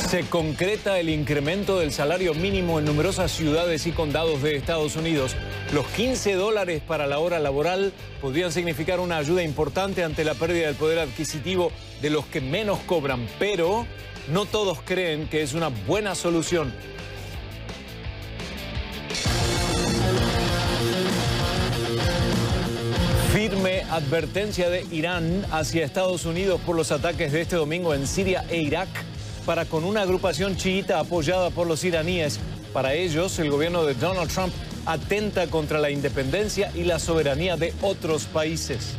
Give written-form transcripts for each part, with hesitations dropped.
Se concreta el incremento del salario mínimo en numerosas ciudades y condados de Estados Unidos. Los $15 para la hora laboral podrían significar una ayuda importante ante la pérdida del poder adquisitivo de los que menos cobran, pero no todos creen que es una buena solución. Firme advertencia de Irán hacia Estados Unidos por los ataques de este domingo en Siria e Irak para con una agrupación chiita apoyada por los iraníes. Para ellos, el gobierno de Donald Trump atenta contra la independencia y la soberanía de otros países.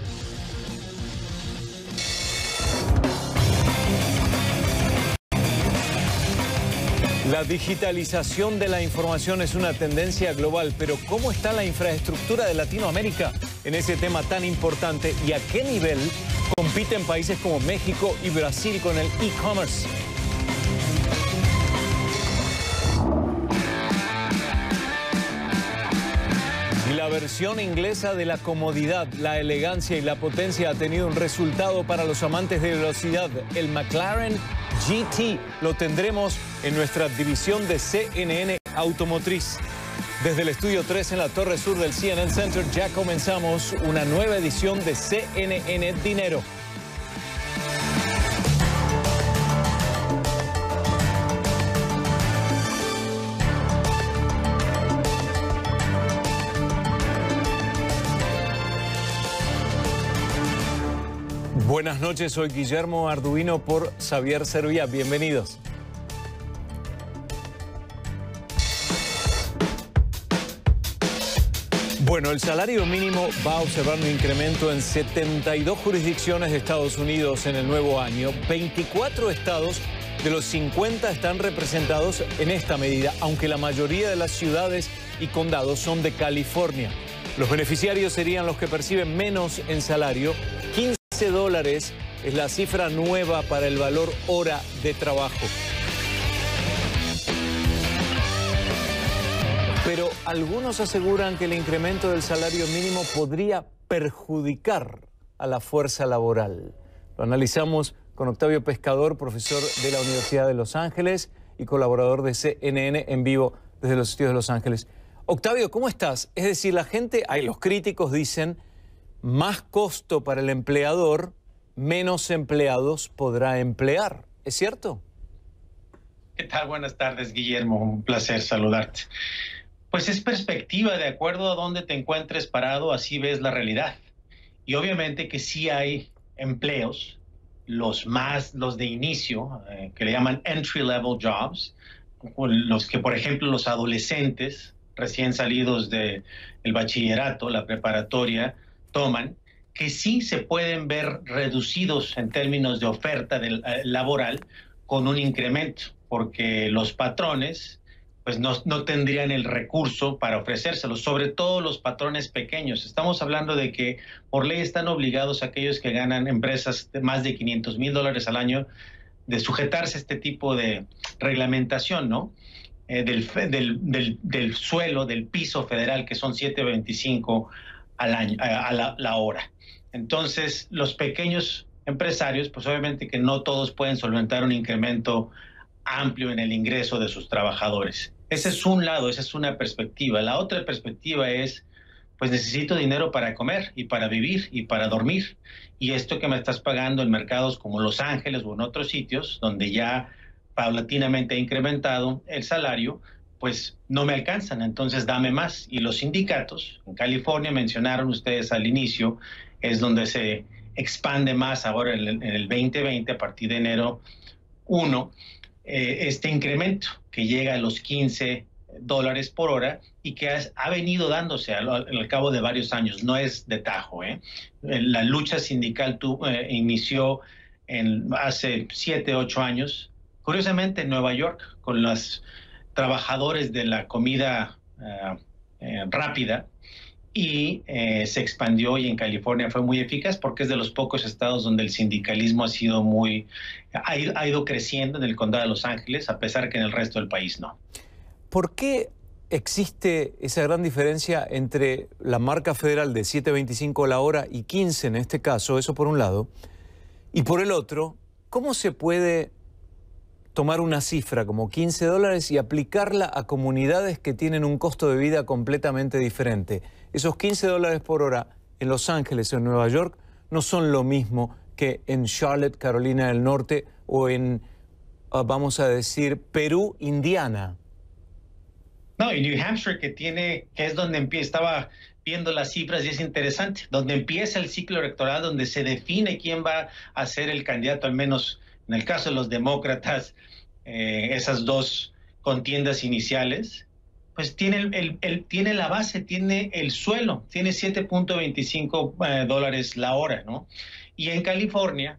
La digitalización de la información es una tendencia global, pero ¿cómo está la infraestructura de Latinoamérica en ese tema tan importante y a qué nivel compiten países como México y Brasil con el e-commerce? La versión inglesa de la comodidad, la elegancia y la potencia ha tenido un resultado para los amantes de velocidad. El McLaren GT lo tendremos en nuestra división de CNN Automotriz. Desde el Estudio 3 en la Torre Sur del CNN Center ya comenzamos una nueva edición de CNN Dinero. Buenas noches, soy Guillermo Arduino por Xavier Serviá. Bienvenidos. Bueno, el salario mínimo va a observar un incremento en 72 jurisdicciones de Estados Unidos en el nuevo año. 24 estados de los 50 están representados en esta medida, aunque la mayoría de las ciudades y condados son de California. Los beneficiarios serían los que perciben menos en salario. $15 es la cifra nueva para el valor hora de trabajo. Pero algunos aseguran que el incremento del salario mínimo podría perjudicar a la fuerza laboral. Lo analizamos con Octavio Pescador, profesor de la Universidad de Los Ángeles y colaborador de CNN en vivo desde los estudios de Los Ángeles. Octavio, ¿cómo estás? Es decir, la gente, los críticos dicen, más costo para el empleador, menos empleados podrá emplear. ¿Es cierto? ¿Qué tal? Buenas tardes, Guillermo. Un placer saludarte. Pues es perspectiva, de acuerdo a dónde te encuentres parado, así ves la realidad. Y obviamente que sí hay empleos, los de inicio, que le llaman entry-level jobs, los que, por ejemplo, los adolescentes recién salidos del bachillerato, la preparatoria, toman, que sí se pueden ver reducidos en términos de oferta laboral con un incremento, porque los patrones pues no tendrían el recurso para ofrecérselos, sobre todo los patrones pequeños. Estamos hablando de que por ley están obligados aquellos que ganan empresas de más de $500,000 al año de sujetarse a este tipo de reglamentación, ¿no? Del suelo, del piso federal, que son $7.25 al año, a la hora. Entonces, los pequeños empresarios, pues obviamente que no todos pueden solventar un incremento amplio en el ingreso de sus trabajadores. Ese es un lado, esa es una perspectiva. La otra perspectiva es, pues necesito dinero para comer y para vivir y para dormir. Y esto que me estás pagando en mercados como Los Ángeles o en otros sitios, donde ya paulatinamente ha incrementado el salario, pues no me alcanzan, entonces dame más. Y los sindicatos, en California, mencionaron ustedes al inicio, es donde se expande más ahora en el 2020, a partir de enero 1, este incremento que llega a los $15 por hora y que ha venido dándose al cabo de varios años, no es de tajo. La lucha sindical inició hace 7, 8 años, curiosamente en Nueva York, con los trabajadores de la comida rápida, y se expandió, y en California fue muy eficaz porque es de los pocos estados donde el sindicalismo ha ido creciendo, en el condado de Los Ángeles, a pesar que en el resto del país no. ¿Por qué existe esa gran diferencia entre la marca federal de $7.25 la hora y 15 en este caso? Eso por un lado. Y por el otro, ¿cómo se puede tomar una cifra como $15 y aplicarla a comunidades que tienen un costo de vida completamente diferente. Esos $15 por hora en Los Ángeles o en Nueva York no son lo mismo que en Charlotte, Carolina del Norte, o en, vamos a decir, Perú, Indiana. No, y New Hampshire, que es donde estaba viendo las cifras y es interesante, donde empieza el ciclo electoral, donde se define quién va a ser el candidato, al menos en el caso de los demócratas, esas dos contiendas iniciales, pues tiene tiene la base, tiene el suelo, tiene $7.25 la hora, ¿no? Y en California,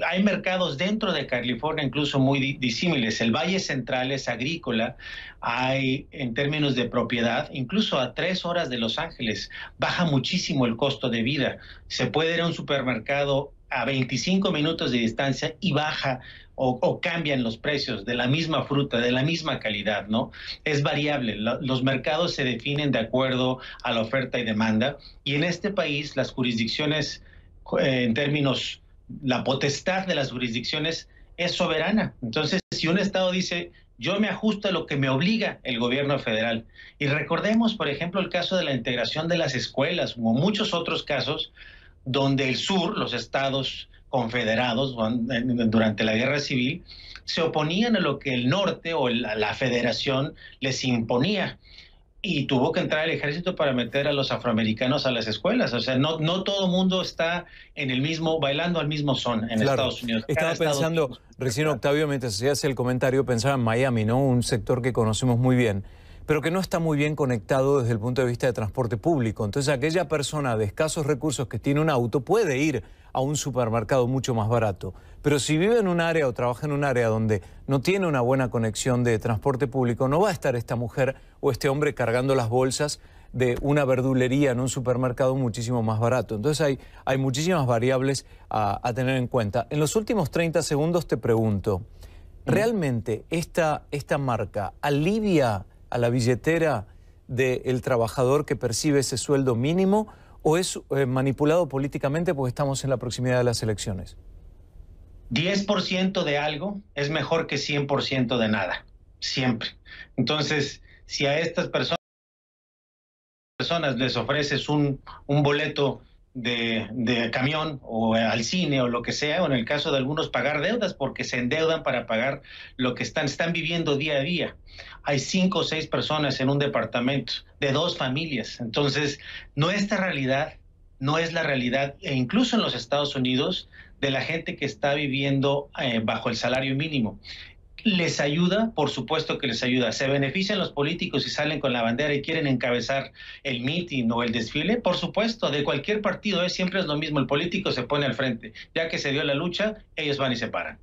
hay mercados dentro de California incluso muy disímiles. El Valle Central es agrícola, hay en términos de propiedad, incluso a 3 horas de Los Ángeles, baja muchísimo el costo de vida. Se puede ir a un supermercado a 25 minutos de distancia y baja o cambian los precios de la misma fruta, de la misma calidad, ¿no? Es variable. Los mercados se definen de acuerdo a la oferta y demanda, y en este país las jurisdicciones, en términos, la potestad de las jurisdicciones es soberana. Entonces, si un estado dice, yo me ajusto a lo que me obliga el gobierno federal, y recordemos, por ejemplo, el caso de la integración de las escuelas, como muchos otros casos, donde el sur, los estados confederados durante la guerra civil, se oponían a lo que el norte o la federación les imponía. Y tuvo que entrar el ejército para meter a los afroamericanos a las escuelas. O sea, no todo el mundo está en el mismo, bailando al mismo son en Claro. Estados Unidos. Estaba pensando, recién Octavio, mientras hacías el comentario, pensaba en Miami, ¿no? Un sector que conocemos muy bien, pero que no está muy bien conectado desde el punto de vista de transporte público. Entonces, aquella persona de escasos recursos que tiene un auto puede ir a un supermercado mucho más barato. Pero si vive en un área o trabaja en un área donde no tiene una buena conexión de transporte público, no va a estar esta mujer o este hombre cargando las bolsas de una verdulería en un supermercado muchísimo más barato. Entonces hay muchísimas variables a tener en cuenta. En los últimos 30 segundos te pregunto, ¿realmente esta marca alivia a la billetera del trabajador que percibe ese sueldo mínimo, o es manipulado políticamente porque estamos en la proximidad de las elecciones? 10% de algo es mejor que 100% de nada, siempre. Entonces, si a estas personas les ofreces un boleto de camión o al cine o lo que sea, o en el caso de algunos pagar deudas porque se endeudan para pagar lo que están viviendo día a día. Hay 5 o 6 personas en un departamento de 2 familias. Entonces, nuestra realidad no es la realidad, e incluso en los Estados Unidos, de la gente que está viviendo bajo el salario mínimo. ¿Les ayuda? Por supuesto que les ayuda. ¿Se benefician los políticos si salen con la bandera y quieren encabezar el mitin o el desfile? Por supuesto, de cualquier partido, siempre es lo mismo. El político se pone al frente. Ya que se dio la lucha, ellos van y se paran.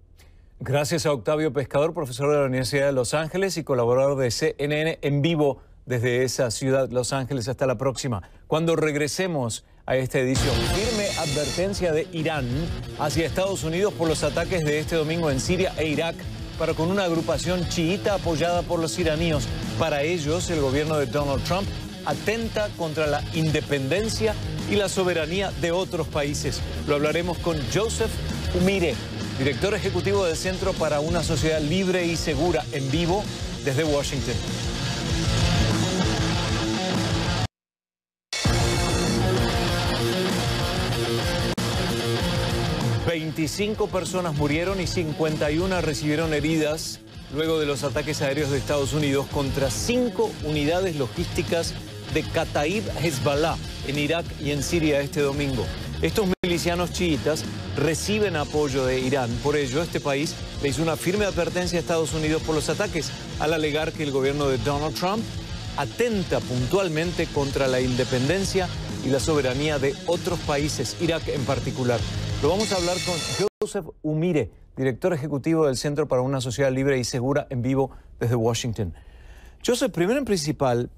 Gracias a Octavio Pescador, profesor de la Universidad de Los Ángeles y colaborador de CNN en vivo desde esa ciudad, Los Ángeles. Hasta la próxima. Cuando regresemos a esta edición, firme advertencia de Irán hacia Estados Unidos por los ataques de este domingo en Siria e Irak, para con una agrupación chiita apoyada por los iraníos. Para ellos, el gobierno de Donald Trump atenta contra la independencia y la soberanía de otros países. Lo hablaremos con Joseph Umire, director ejecutivo del Centro para una Sociedad Libre y Segura, en vivo desde Washington. ...25 personas murieron y 51 recibieron heridas luego de los ataques aéreos de Estados Unidos contra 5 unidades logísticas de Kataib Hezbollah en Irak y en Siria este domingo. Estos milicianos chiitas reciben apoyo de Irán. Por ello, este país le hizo una firme advertencia a Estados Unidos por los ataques, al alegar que el gobierno de Donald Trump atenta puntualmente contra la independencia y la soberanía de otros países, Irak en particular. Lo vamos a hablar con Joseph Umire, director ejecutivo del Centro para una Sociedad Libre y Segura, en vivo desde Washington. Joseph, primero en principal,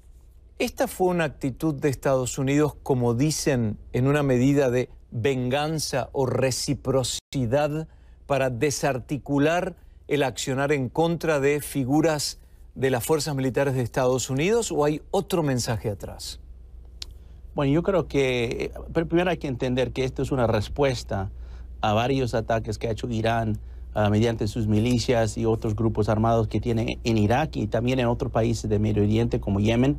¿esta fue una actitud de Estados Unidos, como dicen, en una medida de venganza o reciprocidad para desarticular el accionar en contra de figuras de las fuerzas militares de Estados Unidos, o hay otro mensaje atrás? Bueno, yo creo que primero hay que entender que esto es una respuesta a varios ataques que ha hecho Irán mediante sus milicias y otros grupos armados que tiene en Irak y también en otros países de Medio Oriente como Yemen,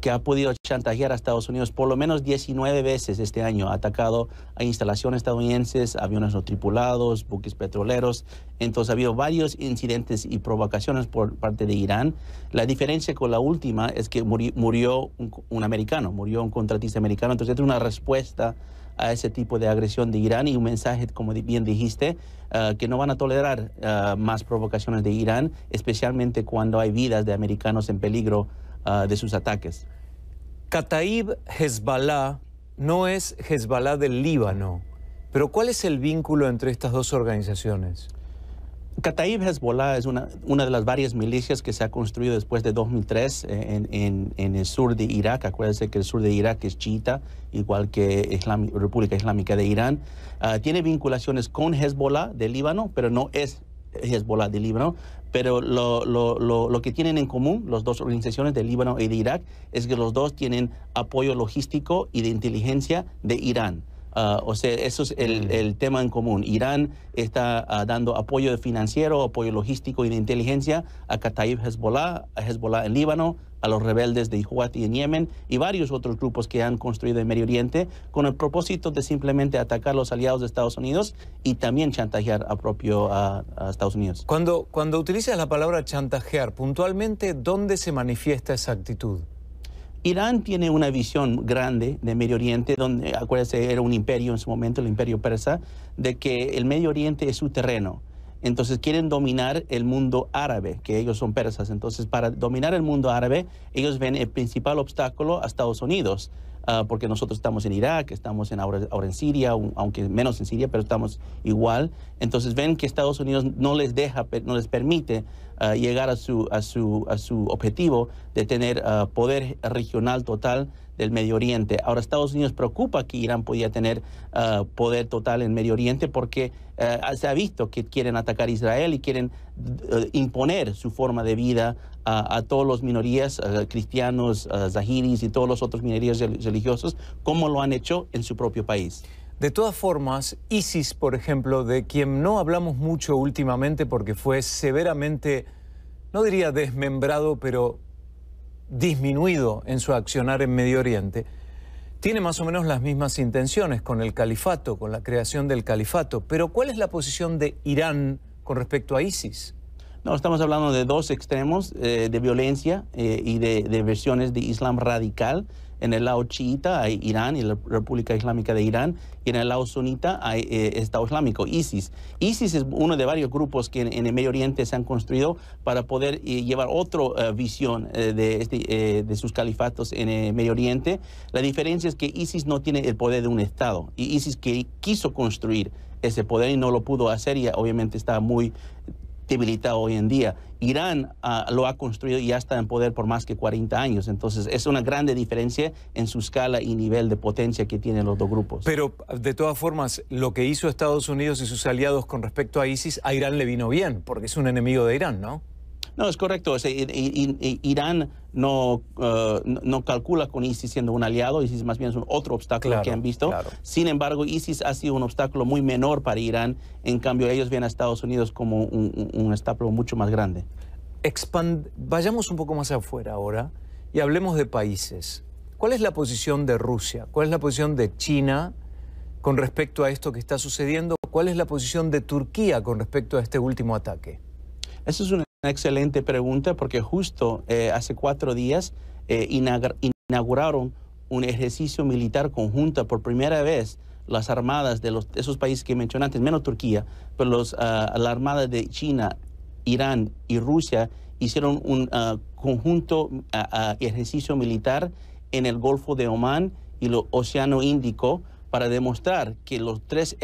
que ha podido chantajear a Estados Unidos por lo menos 19 veces este año. Ha atacado a instalaciones estadounidenses, aviones no tripulados, buques petroleros. Entonces ha habido varios incidentes y provocaciones por parte de Irán. La diferencia con la última es que murió un americano, murió un contratista americano. Entonces es una respuesta a ese tipo de agresión de Irán y un mensaje, como bien dijiste, que no van a tolerar más provocaciones de Irán, especialmente cuando hay vidas de americanos en peligro de sus ataques. Kataib Hezbollah no es Hezbollah del Líbano, pero ¿cuál es el vínculo entre estas dos organizaciones? Kataib Hezbollah es una de las varias milicias que se ha construido después de 2003 en el sur de Irak. Acuérdense que el sur de Irak es chiita, igual que República Islámica de Irán. Tiene vinculaciones con Hezbollah del Líbano, pero no es Hezbollah del Líbano. Pero lo que tienen en común las dos organizaciones de Líbano y de Irak es que los dos tienen apoyo logístico y de inteligencia de Irán. O sea, eso es el tema en común. Irán está dando apoyo financiero, apoyo logístico y de inteligencia a Kataib Hezbollah, a Hezbollah en Líbano, a los rebeldes de Houthi en Yemen y varios otros grupos que han construido en Medio Oriente con el propósito de simplemente atacar a los aliados de Estados Unidos y también chantajear a Estados Unidos. Cuando utilizas la palabra chantajear, puntualmente, ¿dónde se manifiesta esa actitud? Irán tiene una visión grande de Medio Oriente, donde, acuérdense, era un imperio en su momento, el imperio persa, de que el Medio Oriente es su terreno. Entonces quieren dominar el mundo árabe, que ellos son persas. Entonces para dominar el mundo árabe, ellos ven el principal obstáculo a Estados Unidos, porque nosotros estamos en Irak, estamos ahora en Siria, aunque menos en Siria, pero estamos igual. Entonces ven que Estados Unidos no les permite llegar a su objetivo de tener poder regional total del Medio Oriente. Ahora Estados Unidos preocupa que Irán podía tener poder total en Medio Oriente porque se ha visto que quieren atacar a Israel y quieren imponer su forma de vida a todas las minorías, cristianos, zahiris y todos los otros minorías religiosos, como lo han hecho en su propio país. De todas formas, ISIS, por ejemplo, de quien no hablamos mucho últimamente porque fue severamente, no diría desmembrado, pero disminuido en su accionar en Medio Oriente, tiene más o menos las mismas intenciones con el califato, con la creación del califato. Pero ¿cuál es la posición de Irán con respecto a ISIS? No, estamos hablando de dos extremos de violencia y de versiones de Islam radical. En el lado chiita hay Irán y la República Islámica de Irán, y en el lado sunita hay Estado Islámico, ISIS. ISIS es uno de varios grupos que en el Medio Oriente se han construido para poder llevar otra visión de sus califatos en el Medio Oriente. La diferencia es que ISIS no tiene el poder de un Estado, y ISIS que quiso construir ese poder y no lo pudo hacer, y obviamente está muy debilitado hoy en día. Irán lo ha construido y ya está en poder por más que 40 años. Entonces es una grande diferencia en su escala y nivel de potencia que tienen los dos grupos. Pero de todas formas, lo que hizo Estados Unidos y sus aliados con respecto a ISIS, a Irán le vino bien, porque es un enemigo de Irán, ¿no? No, es correcto. O sea, Irán no calcula con ISIS siendo un aliado. ISIS más bien es otro obstáculo que han visto. Claro. Sin embargo, ISIS ha sido un obstáculo muy menor para Irán. En cambio, ellos ven a Estados Unidos como un obstáculo mucho más grande. Vayamos un poco más afuera ahora y hablemos de países. ¿Cuál es la posición de Rusia? ¿Cuál es la posición de China con respecto a esto que está sucediendo? ¿Cuál es la posición de Turquía con respecto a este último ataque? Eso es una excelente pregunta, porque justo hace 4 días inauguraron un ejercicio militar conjunto por primera vez. Las armadas de esos países que mencioné antes, menos Turquía, pero la armada de China, Irán y Rusia hicieron un conjunto ejercicio militar en el Golfo de Omán y el Océano Índico, para demostrar que los tres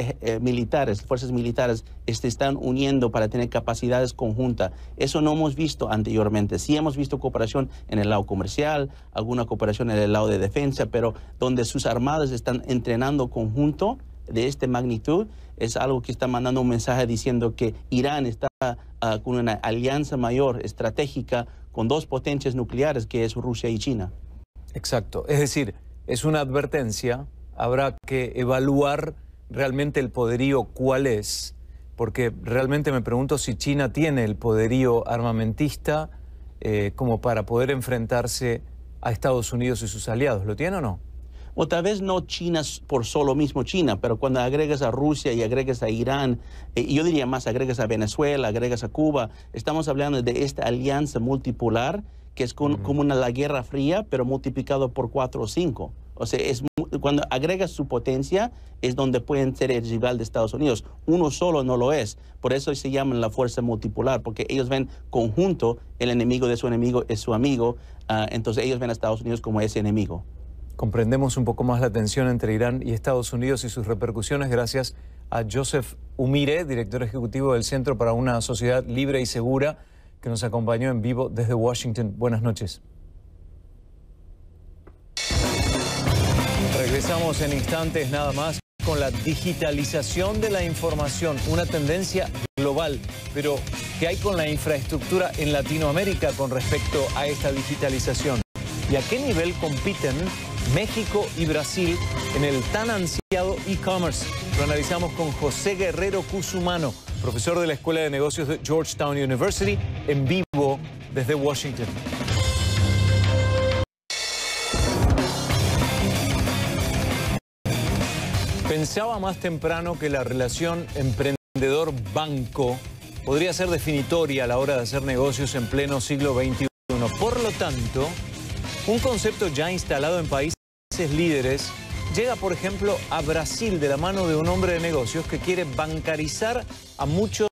fuerzas militares se están uniendo para tener capacidades conjuntas. Eso no hemos visto anteriormente. Sí hemos visto cooperación en el lado comercial, alguna cooperación en el lado de defensa, pero donde sus armadas están entrenando conjunto de esta magnitud, es algo que está mandando un mensaje diciendo que Irán está con una alianza mayor estratégica con dos potencias nucleares, que es Rusia y China. Exacto. Es decir, es una advertencia. Habrá que evaluar realmente el poderío cuál es, porque realmente me pregunto si China tiene el poderío armamentista como para poder enfrentarse a Estados Unidos y sus aliados. ¿Lo tiene o no? O tal vez no China por solo mismo China, pero cuando agregas a Rusia y agregas a Irán, yo diría más, agregas a Venezuela, agregas a Cuba, estamos hablando de esta alianza multipolar que es como la Guerra Fría, pero multiplicado por 4 o 5. O sea, cuando agregas su potencia es donde pueden ser el rival de Estados Unidos. Uno solo no lo es. Por eso se llaman la fuerza multipolar, porque ellos ven conjunto, el enemigo de su enemigo es su amigo, entonces ellos ven a Estados Unidos como ese enemigo. Comprendemos un poco más la tensión entre Irán y Estados Unidos y sus repercusiones gracias a Joseph Umire, director ejecutivo del Centro para una Sociedad Libre y Segura, que nos acompañó en vivo desde Washington. Buenas noches. Regresamos en instantes nada más con la digitalización de la información, una tendencia global. Pero, ¿qué hay con la infraestructura en Latinoamérica con respecto a esta digitalización? ¿Y a qué nivel compiten México y Brasil en el tan ansiado e-commerce? Lo analizamos con José Guerrero Cusumano, profesor de la Escuela de Negocios de Georgetown University, en vivo desde Washington. Pensaba más temprano que la relación emprendedor-banco podría ser definitoria a la hora de hacer negocios en pleno siglo XXI. Por lo tanto, un concepto ya instalado en países líderes llega, por ejemplo, a Brasil de la mano de un hombre de negocios que quiere bancarizar a muchos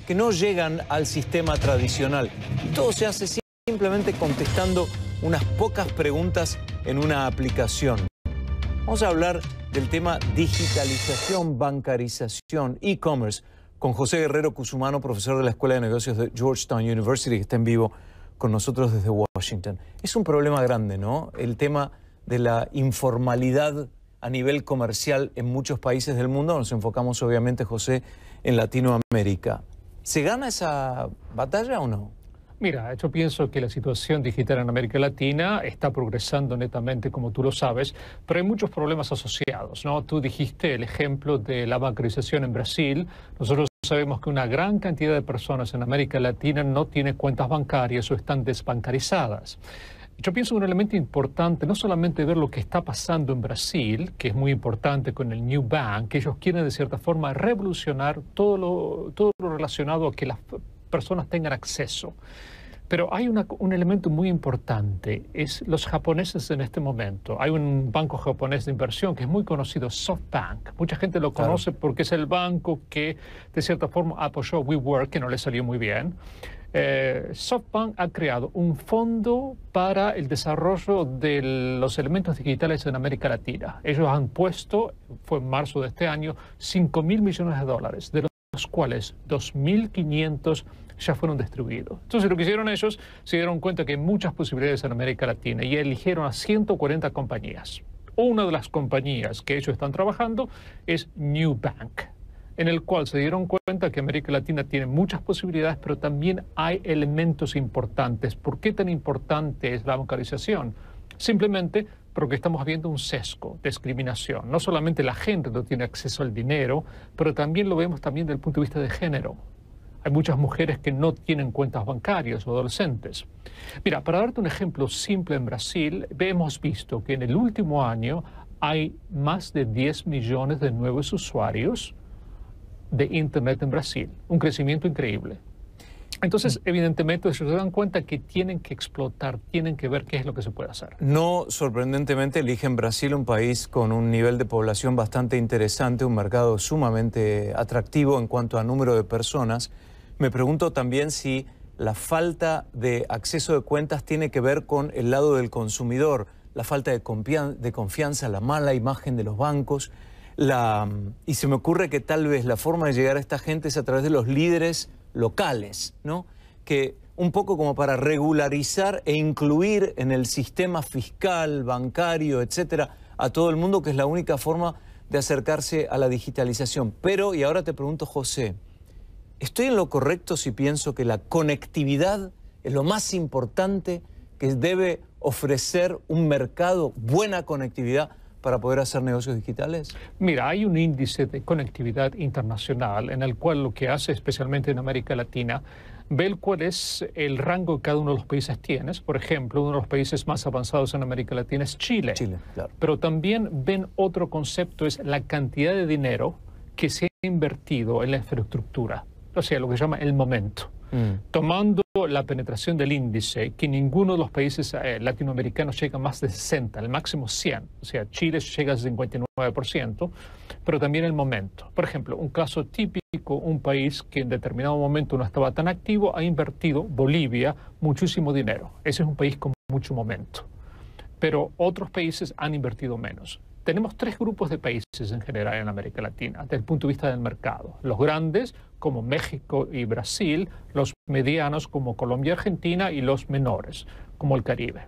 que no llegan al sistema tradicional. Y todo se hace simplemente contestando unas pocas preguntas en una aplicación. Vamos a hablar del tema digitalización, bancarización, e-commerce, con José Guerrero Cusumano, profesor de la Escuela de Negocios de Georgetown University, que está en vivo con nosotros desde Washington. Es un problema grande, ¿no? El tema de la informalidad a nivel comercial en muchos países del mundo. Nos enfocamos obviamente, José, en Latinoamérica. ¿Se gana esa batalla o no? Mira, yo pienso que la situación digital en América Latina está progresando netamente, como tú lo sabes, pero hay muchos problemas asociados, ¿no? Tú dijiste el ejemplo de la bancarización en Brasil. Nosotros sabemos que una gran cantidad de personas en América Latina no tiene cuentas bancarias o están desbancarizadas. Yo pienso que un elemento importante, no solamente ver lo que está pasando en Brasil, que es muy importante con el New Bank, que ellos quieren de cierta forma revolucionar todo lo relacionado a que las personas tengan acceso. Pero hay un elemento muy importante, es los japoneses en este momento. Hay un banco japonés de inversión que es muy conocido, SoftBank. Mucha gente lo conoce porque es el banco que de cierta forma apoyó WeWork, que no le salió muy bien. SoftBank ha creado un fondo para el desarrollo de los elementos digitales en América Latina. Ellos han puesto, fue en marzo de este año, $5.000 millones, de los cuales 2.500 ya fueron distribuidos. Entonces lo que hicieron ellos, se dieron cuenta que hay muchas posibilidades en América Latina y eligieron a 140 compañías. Una de las compañías que ellos están trabajando es New Bank, en el cual se dieron cuenta que América Latina tiene muchas posibilidades, pero también hay elementos importantes. ¿Por qué tan importante es la bancarización? Simplemente porque estamos viendo un sesgo, discriminación. No solamente la gente no tiene acceso al dinero, pero también lo vemos también desde el punto de vista de género. Hay muchas mujeres que no tienen cuentas bancarias o adolescentes. Mira, para darte un ejemplo simple, en Brasil hemos visto que en el último año hay más de 10 millones de nuevos usuarios de Internet en Brasil. Un crecimiento increíble. Entonces, evidentemente, ellos se dan cuenta que tienen que explotar, tienen que ver qué es lo que se puede hacer. No sorprendentemente eligen Brasil, un país con un nivel de población bastante interesante, un mercado sumamente atractivo en cuanto a número de personas. Me pregunto también si la falta de acceso de cuentas tiene que ver con el lado del consumidor, la falta de confianza, la mala imagen de los bancos. Y se me ocurre que tal vez la forma de llegar a esta gente es a través de los líderes locales, ¿no? Que un poco como para regularizar e incluir en el sistema fiscal, bancario, etcétera, a todo el mundo, que es la única forma de acercarse a la digitalización. Pero, y ahora te pregunto, José, ¿estoy en lo correcto si pienso que la conectividad es lo más importante que debe ofrecer un mercado, buena conectividad, para poder hacer negocios digitales? Mira, hay un índice de conectividad internacional en el cual lo que hace, especialmente en América Latina, ve cuál es el rango que cada uno de los países tiene. Por ejemplo, uno de los países más avanzados en América Latina es Chile. Chile, claro. Pero también ven otro concepto, es la cantidad de dinero que se ha invertido en la infraestructura, o sea, lo que se llama el momento. Tomando la penetración del índice, que ninguno de los países latinoamericanos llega a más de 60, el máximo 100. O sea, Chile llega al 59%, pero también el momento. Por ejemplo, un caso típico, un país que en determinado momento no estaba tan activo, ha invertido, Bolivia, muchísimo dinero. Ese es un país con mucho momento. Pero otros países han invertido menos. Tenemos tres grupos de países en general en América Latina, desde el punto de vista del mercado. Los grandes, como México y Brasil, los medianos, como Colombia y Argentina, y los menores, como el Caribe.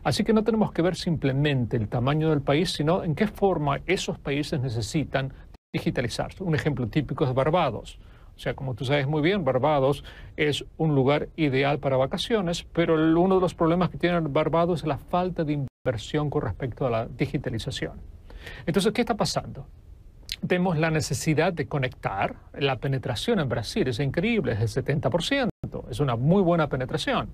Así que no tenemos que ver simplemente el tamaño del país, sino en qué forma esos países necesitan digitalizarse. Un ejemplo típico es Barbados. O sea, como tú sabes muy bien, Barbados es un lugar ideal para vacaciones, pero uno de los problemas que tiene Barbados es la falta de inversión con respecto a la digitalización. Entonces, ¿qué está pasando? Vemos la necesidad de conectar. La penetración en Brasil es increíble, es el 70%. Es una muy buena penetración.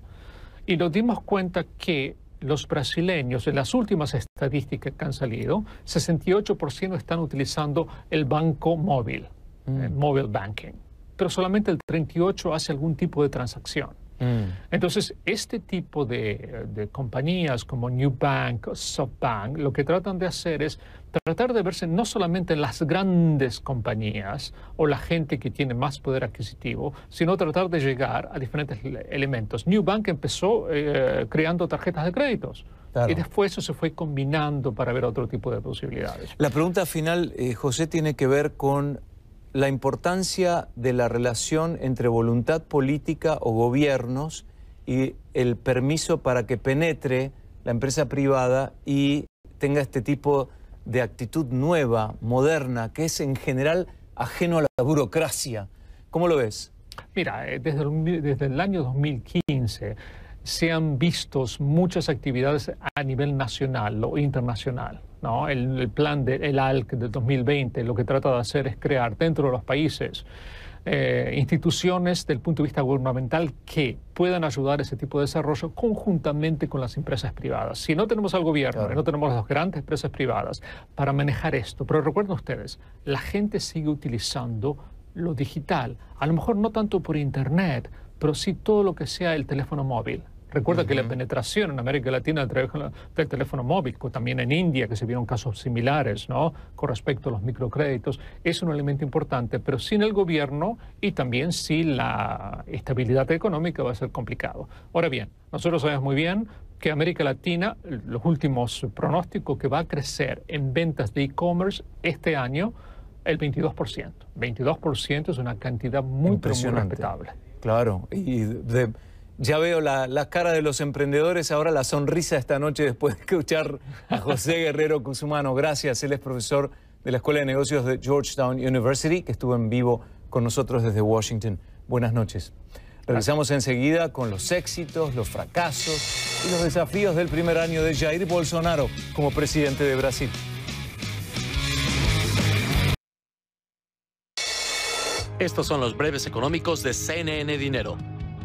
Y nos dimos cuenta que los brasileños, en las últimas estadísticas que han salido, 68% están utilizando el banco móvil, el mobile banking. Pero solamente el 38% hace algún tipo de transacción. Entonces, este tipo de compañías como Nubank, SoftBank, lo que tratan de hacer es tratar de verse no solamente en las grandes compañías o la gente que tiene más poder adquisitivo, sino tratar de llegar a diferentes elementos. Nubank empezó creando tarjetas de créditos. Claro. Y después eso se fue combinando para ver otro tipo de posibilidades. La pregunta final, José, tiene que ver con la importancia de la relación entre voluntad política o gobiernos y el permiso para que penetre la empresa privada y tenga este tipo de actitud nueva, moderna, que es en general ajeno a la burocracia. ¿Cómo lo ves? Mira, desde el año 2015 se han visto muchas actividades a nivel nacional o internacional, ¿no? El plan del ALC del 2020 lo que trata de hacer es crear dentro de los países instituciones del punto de vista gubernamental que puedan ayudar a ese tipo de desarrollo conjuntamente con las empresas privadas. Si no tenemos al gobierno, claro, no tenemos las grandes empresas privadas para manejar esto, pero recuerden ustedes, la gente sigue utilizando lo digital, a lo mejor no tanto por internet, pero sí todo lo que sea el teléfono móvil. Recuerda que la penetración en América Latina del teléfono móvil, también en India, que se vieron casos similares, ¿no?, con respecto a los microcréditos, es un elemento importante, pero sin el gobierno y también sin la estabilidad económica va a ser complicado. Ahora bien, nosotros sabemos muy bien que América Latina, los últimos pronósticos, que va a crecer en ventas de e-commerce este año el 22%. 22% es una cantidad muy respetable. Claro, y ya veo la cara de los emprendedores, ahora la sonrisa esta noche después de escuchar a José Guerrero Cusumano. Gracias, él es profesor de la Escuela de Negocios de Georgetown University, que estuvo en vivo con nosotros desde Washington. Buenas noches. Regresamos enseguida con los éxitos, los fracasos y los desafíos del primer año de Jair Bolsonaro como presidente de Brasil. Estos son los breves económicos de CNN Dinero.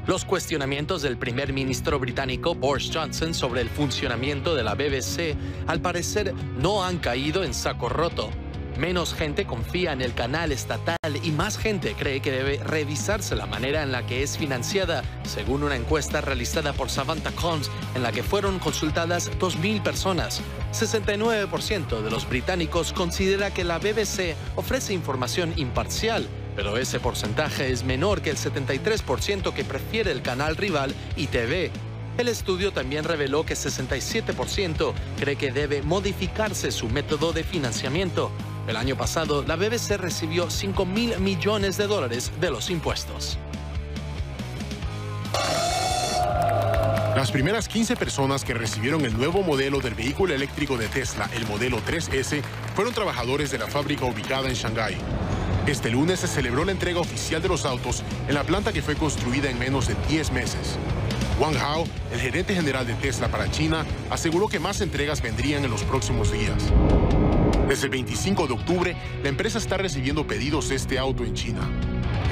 Los cuestionamientos del primer ministro británico Boris Johnson sobre el funcionamiento de la BBC al parecer no han caído en saco roto. Menos gente confía en el canal estatal y más gente cree que debe revisarse la manera en la que es financiada, según una encuesta realizada por Savanta Combs en la que fueron consultadas 2.000 personas. 69% de los británicos considera que la BBC ofrece información imparcial, pero ese porcentaje es menor que el 73% que prefiere el canal rival ITV. El estudio también reveló que 67% cree que debe modificarse su método de financiamiento. El año pasado, la BBC recibió $5.000 millones de los impuestos. Las primeras 15 personas que recibieron el nuevo modelo del vehículo eléctrico de Tesla, el modelo 3S, fueron trabajadores de la fábrica ubicada en Shanghái. Este lunes se celebró la entrega oficial de los autos en la planta que fue construida en menos de 10 meses. Wang Hao, el gerente general de Tesla para China, aseguró que más entregas vendrían en los próximos días. Desde el 25 de octubre, la empresa está recibiendo pedidos de este auto en China.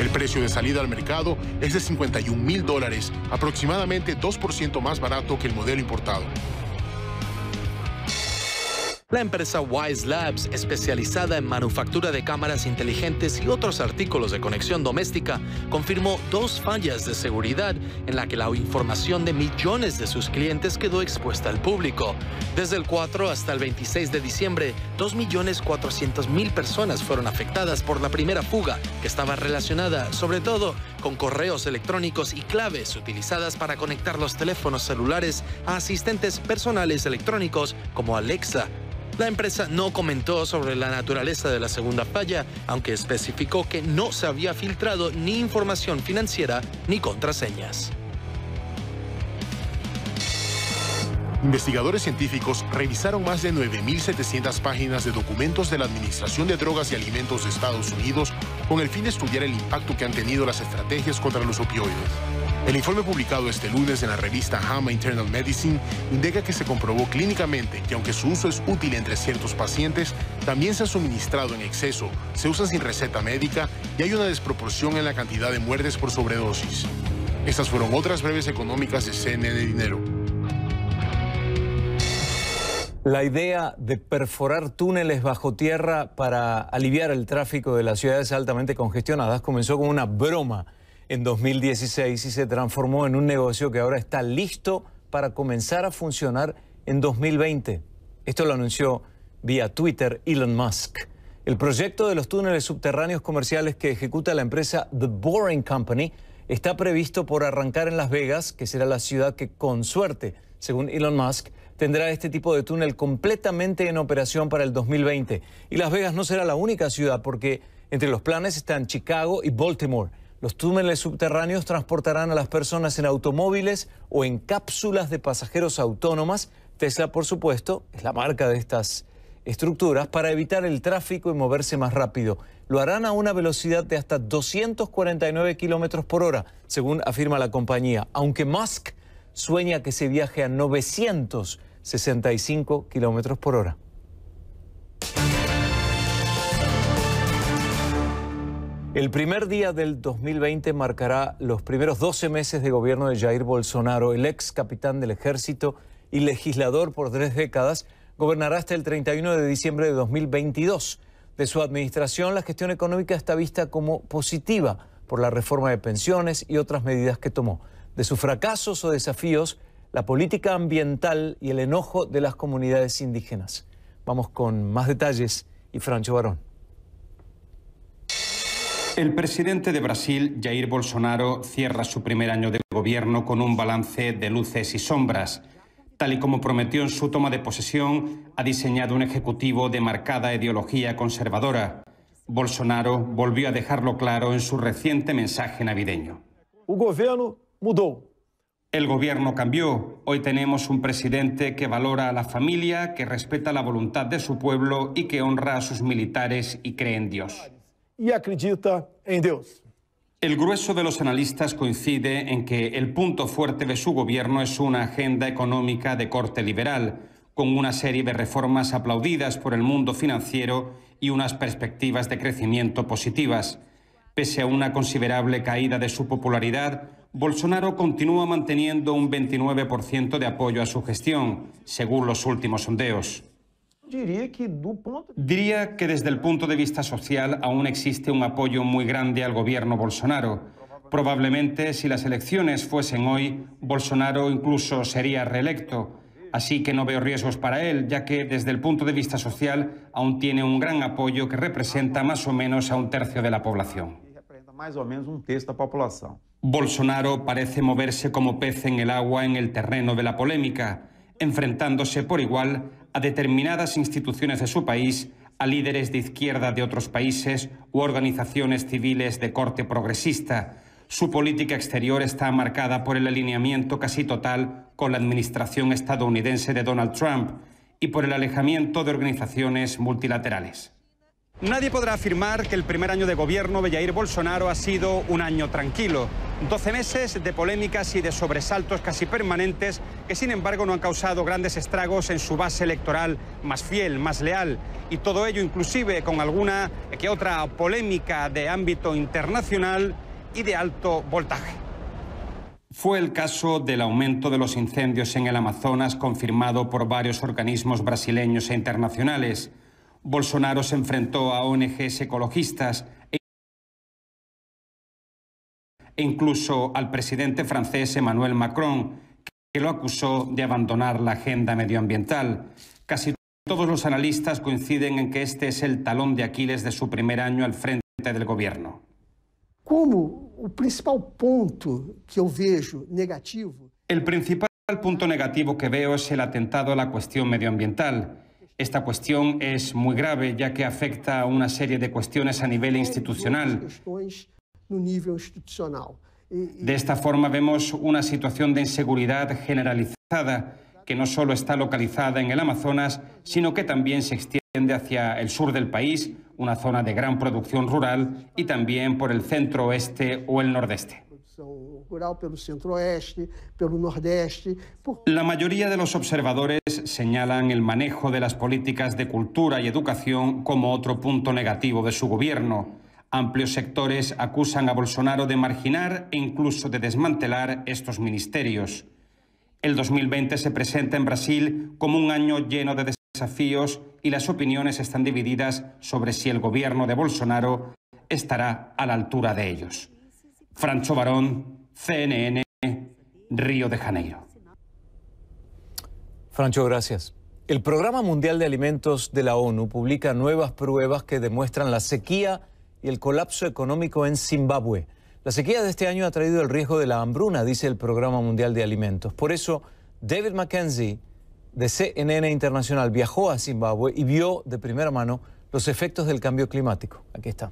El precio de salida al mercado es de $51.000, aproximadamente 2% más barato que el modelo importado. La empresa Wise Labs, especializada en manufactura de cámaras inteligentes y otros artículos de conexión doméstica, confirmó 2 fallas de seguridad en la que la información de millones de sus clientes quedó expuesta al público. Desde el 4 hasta el 26 de diciembre, 2.400.000 personas fueron afectadas por la primera fuga, que estaba relacionada sobre todo con correos electrónicos y claves utilizadas para conectar los teléfonos celulares a asistentes personales electrónicos como Alexa. La empresa no comentó sobre la naturaleza de la segunda falla, aunque especificó que no se había filtrado ni información financiera ni contraseñas. Investigadores científicos revisaron más de 9.700 páginas de documentos de la Administración de Drogas y Alimentos de Estados Unidos con el fin de estudiar el impacto que han tenido las estrategias contra los opioides. El informe publicado este lunes en la revista JAMA Internal Medicine indica que se comprobó clínicamente que aunque su uso es útil entre ciertos pacientes, también se ha suministrado en exceso, se usa sin receta médica y hay una desproporción en la cantidad de muertes por sobredosis. Estas fueron otras breves económicas de CNN Dinero. La idea de perforar túneles bajo tierra para aliviar el tráfico de las ciudades altamente congestionadas comenzó como una broma en 2016 y se transformó en un negocio que ahora está listo para comenzar a funcionar en 2020. Esto lo anunció vía Twitter Elon Musk. El proyecto de los túneles subterráneos comerciales que ejecuta la empresa The Boring Company está previsto por arrancar en Las Vegas, que será la ciudad que, con suerte, según Elon Musk, tendrá este tipo de túnel completamente en operación para el 2020. Y Las Vegas no será la única ciudad, porque entre los planes están Chicago y Baltimore. Los túneles subterráneos transportarán a las personas en automóviles o en cápsulas de pasajeros autónomas. Tesla, por supuesto, es la marca de estas estructuras para evitar el tráfico y moverse más rápido. Lo harán a una velocidad de hasta 249 kilómetros por hora, según afirma la compañía, aunque Musk sueña que se viaje a 965 kilómetros por hora. El primer día del 2020 marcará los primeros 12 meses de gobierno de Jair Bolsonaro. El ex capitán del ejército y legislador por 3 décadas gobernará hasta el 31 de diciembre de 2022. De su administración, la gestión económica está vista como positiva por la reforma de pensiones y otras medidas que tomó. De sus fracasos o desafíos, la política ambiental y el enojo de las comunidades indígenas. Vamos con más detalles y Francho Barón. El presidente de Brasil, Jair Bolsonaro, cierra su primer año de gobierno con un balance de luces y sombras. Tal y como prometió en su toma de posesión, ha diseñado un ejecutivo de marcada ideología conservadora. Bolsonaro volvió a dejarlo claro en su reciente mensaje navideño. El gobierno mudó. El gobierno cambió. Hoy tenemos un presidente que valora a la familia, que respeta la voluntad de su pueblo y que honra a sus militares y cree en Dios. Y acredita en Dios. El grueso de los analistas coincide en que el punto fuerte de su gobierno es una agenda económica de corte liberal, con una serie de reformas aplaudidas por el mundo financiero y unas perspectivas de crecimiento positivas. Pese a una considerable caída de su popularidad, Bolsonaro continúa manteniendo un 29% de apoyo a su gestión, según los últimos sondeos. Diría que desde el punto de vista social aún existe un apoyo muy grande al gobierno Bolsonaro. Probablemente si las elecciones fuesen hoy, Bolsonaro incluso sería reelecto. Así que no veo riesgos para él, ya que desde el punto de vista social aún tiene un gran apoyo que representa más o menos a 1/3 de la población. Bolsonaro parece moverse como pez en el agua en el terreno de la polémica, enfrentándose por igual a determinadas instituciones de su país, a líderes de izquierda de otros países u organizaciones civiles de corte progresista. Su política exterior está marcada por el alineamiento casi total con la administración estadounidense de Donald Trump y por el alejamiento de organizaciones multilaterales. Nadie podrá afirmar que el primer año de gobierno de Jair Bolsonaro ha sido un año tranquilo. 12 meses de polémicas y de sobresaltos casi permanentes que, sin embargo, no han causado grandes estragos en su base electoral más fiel, más leal. Y todo ello inclusive con alguna que otra polémica de ámbito internacional y de alto voltaje. Fue el caso del aumento de los incendios en el Amazonas, confirmado por varios organismos brasileños e internacionales. Bolsonaro se enfrentó a ONGs ecologistas e incluso al presidente francés Emmanuel Macron, que lo acusó de abandonar la agenda medioambiental. Casi todos los analistas coinciden en que este es el talón de Aquiles de su primer año al frente del gobierno. El principal punto negativo que veo es el atentado a la cuestión medioambiental. Esta cuestión es muy grave, ya que afecta a una serie de cuestiones a nivel institucional. De esta forma vemos una situación de inseguridad generalizada que no solo está localizada en el Amazonas, sino que también se extiende hacia el sur del país, una zona de gran producción rural, y también por el centro-oeste o el nordeste. La mayoría de los observadores señalan el manejo de las políticas de cultura y educación como otro punto negativo de su gobierno. Amplios sectores acusan a Bolsonaro de marginar e incluso de desmantelar estos ministerios. El 2020 se presenta en Brasil como un año lleno de desafíos y las opiniones están divididas sobre si el gobierno de Bolsonaro estará a la altura de ellos. Francho Barón, CNN, Río de Janeiro. Francho, gracias. El Programa Mundial de Alimentos de la ONU publica nuevas pruebas que demuestran la sequía y el colapso económico en Zimbabue. La sequía de este año ha traído el riesgo de la hambruna, dice el Programa Mundial de Alimentos. Por eso, David Mackenzie, de CNN Internacional, viajó a Zimbabue y vio de primera mano los efectos del cambio climático. Aquí está.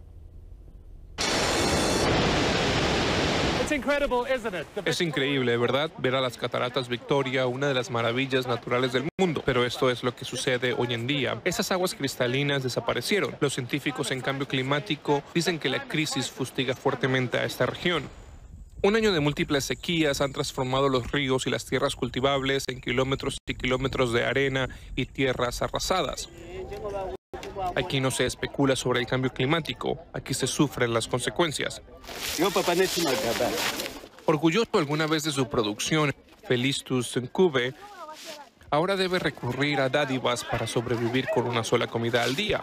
Es increíble, ¿verdad? Ver a las cataratas Victoria, una de las maravillas naturales del mundo. Pero esto es lo que sucede hoy en día. Esas aguas cristalinas desaparecieron. Los científicos en cambio climático dicen que la crisis fustiga fuertemente a esta región. Un año de múltiples sequías han transformado los ríos y las tierras cultivables en kilómetros y kilómetros de arena y tierras arrasadas. Aquí no se especula sobre el cambio climático, aquí se sufren las consecuencias. Orgulloso alguna vez de su producción, Felistus Ncube ahora debe recurrir a dádivas para sobrevivir con una sola comida al día.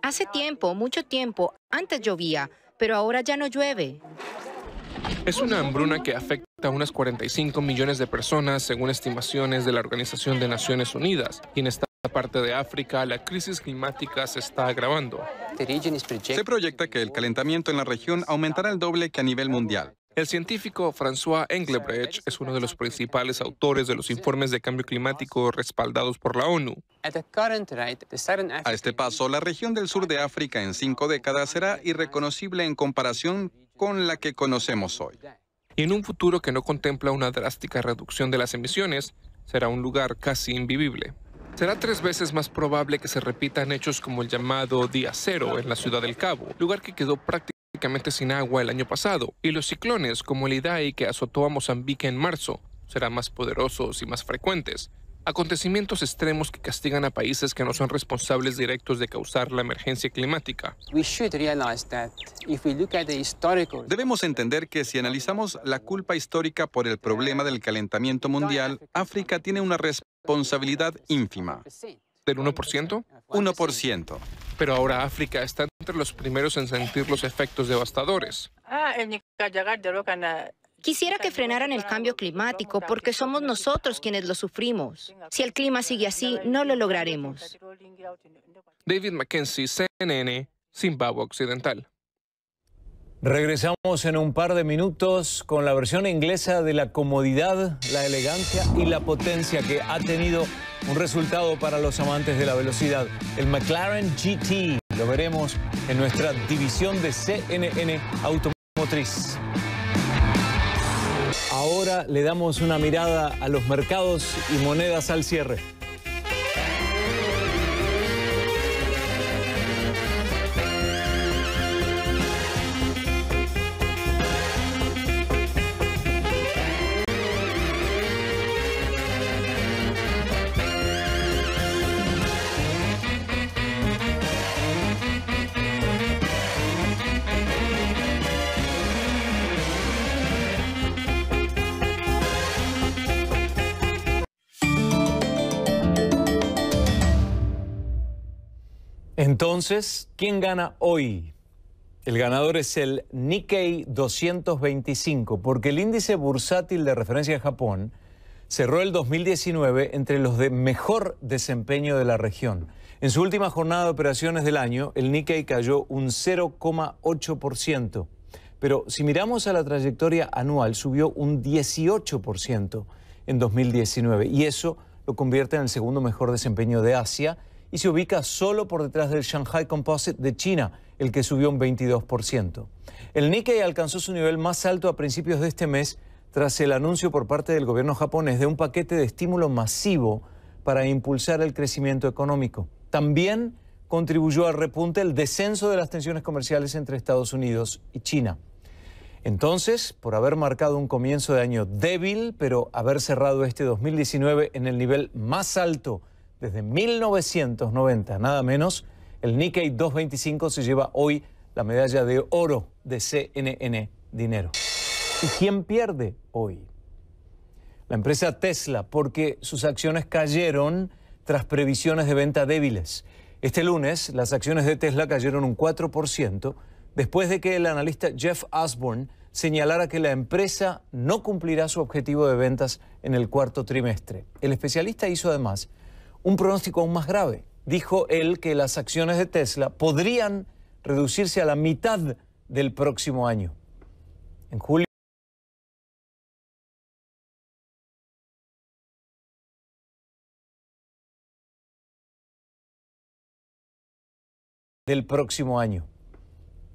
Hace tiempo, mucho tiempo, antes llovía, pero ahora ya no llueve. Es una hambruna que afecta a unas 45 millones de personas, según estimaciones de la Organización de Naciones Unidas. Y en esta parte de África, la crisis climática se está agravando. Se proyecta que el calentamiento en la región aumentará el doble que a nivel mundial. El científico François Engelbrecht es uno de los principales autores de los informes de cambio climático respaldados por la ONU. A este paso, la región del sur de África en 5 décadas será irreconocible en comparación con la que conocemos hoy. Y en un futuro que no contempla una drástica reducción de las emisiones, será un lugar casi invivible. Será 3 veces más probable que se repitan hechos como el llamado Día Cero en la Ciudad del Cabo, lugar que quedó prácticamente sin agua el año pasado, y los ciclones como el Idai que azotó a Mozambique en marzo serán más poderosos y más frecuentes. Acontecimientos extremos que castigan a países que no son responsables directos de causar la emergencia climática. Debemos entender que si analizamos la culpa histórica por el problema del calentamiento mundial, África tiene una responsabilidad ínfima. ¿Del 1%? 1%. Pero ahora África está entre los primeros en sentir los efectos devastadores. Quisiera que frenaran el cambio climático porque somos nosotros quienes lo sufrimos. Si el clima sigue así, no lo lograremos. David Mackenzie, CNN, Zimbabue Occidental. Regresamos en un par de minutos con la versión inglesa de la comodidad, la elegancia y la potencia que ha tenido un resultado para los amantes de la velocidad. El McLaren GT lo veremos en nuestra división de CNN Automotriz. Ahora le damos una mirada a los mercados y monedas al cierre. Entonces, ¿quién gana hoy? El ganador es el Nikkei 225, porque el índice bursátil de referencia de Japón cerró el 2019 entre los de mejor desempeño de la región. En su última jornada de operaciones del año, el Nikkei cayó un 0,8%. Pero si miramos a la trayectoria anual, subió un 18% en 2019. Y eso lo convierte en el segundo mejor desempeño de Asia y se ubica solo por detrás del Shanghai Composite de China, el que subió un 22%. El Nikkei alcanzó su nivel más alto a principios de este mes tras el anuncio por parte del gobierno japonés de un paquete de estímulo masivo para impulsar el crecimiento económico. También contribuyó al repunte el descenso de las tensiones comerciales entre Estados Unidos y China. Entonces, por haber marcado un comienzo de año débil, pero haber cerrado este 2019 en el nivel más alto desde 1990, nada menos, el Nikkei 225 se lleva hoy la medalla de oro de CNN Dinero. ¿Y quién pierde hoy? La empresa Tesla, porque sus acciones cayeron tras previsiones de venta débiles. Este lunes, las acciones de Tesla cayeron un 4%, después de que el analista Jeff Osborne señalara que la empresa no cumplirá su objetivo de ventas en el cuarto trimestre. El especialista hizo además un pronóstico aún más grave. Dijo él que las acciones de Tesla podrían reducirse a la mitad del próximo año. En julio del próximo año.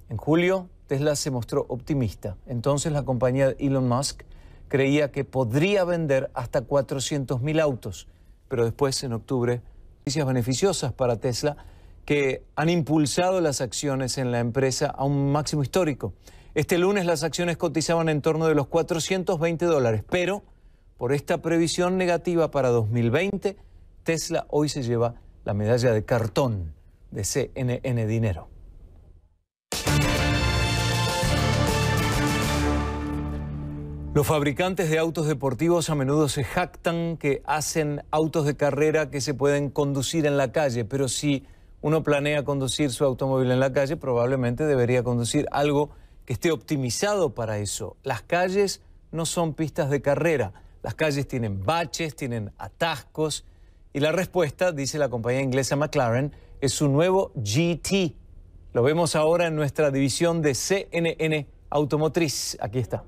En julio, Tesla se mostró optimista. Entonces, la compañía de Elon Musk creía que podría vender hasta 400.000 autos. Pero después, en octubre, noticias beneficiosas para Tesla que han impulsado las acciones en la empresa a un máximo histórico. Este lunes las acciones cotizaban en torno de los $420, pero por esta previsión negativa para 2020, Tesla hoy se lleva la medalla de cartón de CNN Dinero. Los fabricantes de autos deportivos a menudo se jactan que hacen autos de carrera que se pueden conducir en la calle, pero si uno planea conducir su automóvil en la calle, probablemente debería conducir algo que esté optimizado para eso. Las calles no son pistas de carrera, las calles tienen baches, tienen atascos, y la respuesta, dice la compañía inglesa McLaren, es su nuevo GT. Lo vemos ahora en nuestra división de CNN Automotriz. Aquí está.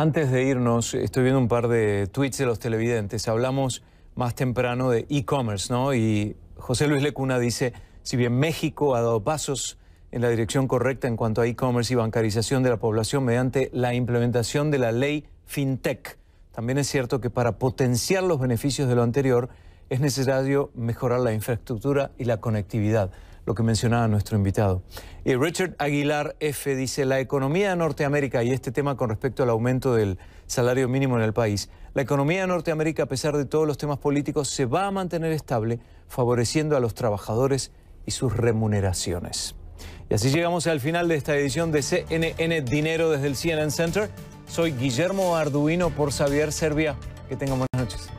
Antes de irnos, estoy viendo un par de tweets de los televidentes. Hablamos más temprano de e-commerce, ¿no? Y José Luis Lecuna dice, si bien México ha dado pasos en la dirección correcta en cuanto a e-commerce y bancarización de la población mediante la implementación de la ley FinTech, también es cierto que para potenciar los beneficios de lo anterior es necesario mejorar la infraestructura y la conectividad, lo que mencionaba nuestro invitado. Y Richard Aguilar F. dice, la economía de Norteamérica, y este tema con respecto al aumento del salario mínimo en el país, la economía de Norteamérica, a pesar de todos los temas políticos, se va a mantener estable, favoreciendo a los trabajadores y sus remuneraciones. Y así llegamos al final de esta edición de CNN Dinero desde el CNN Center. Soy Guillermo Arduino por Xavier Servia. Que tengan buenas noches.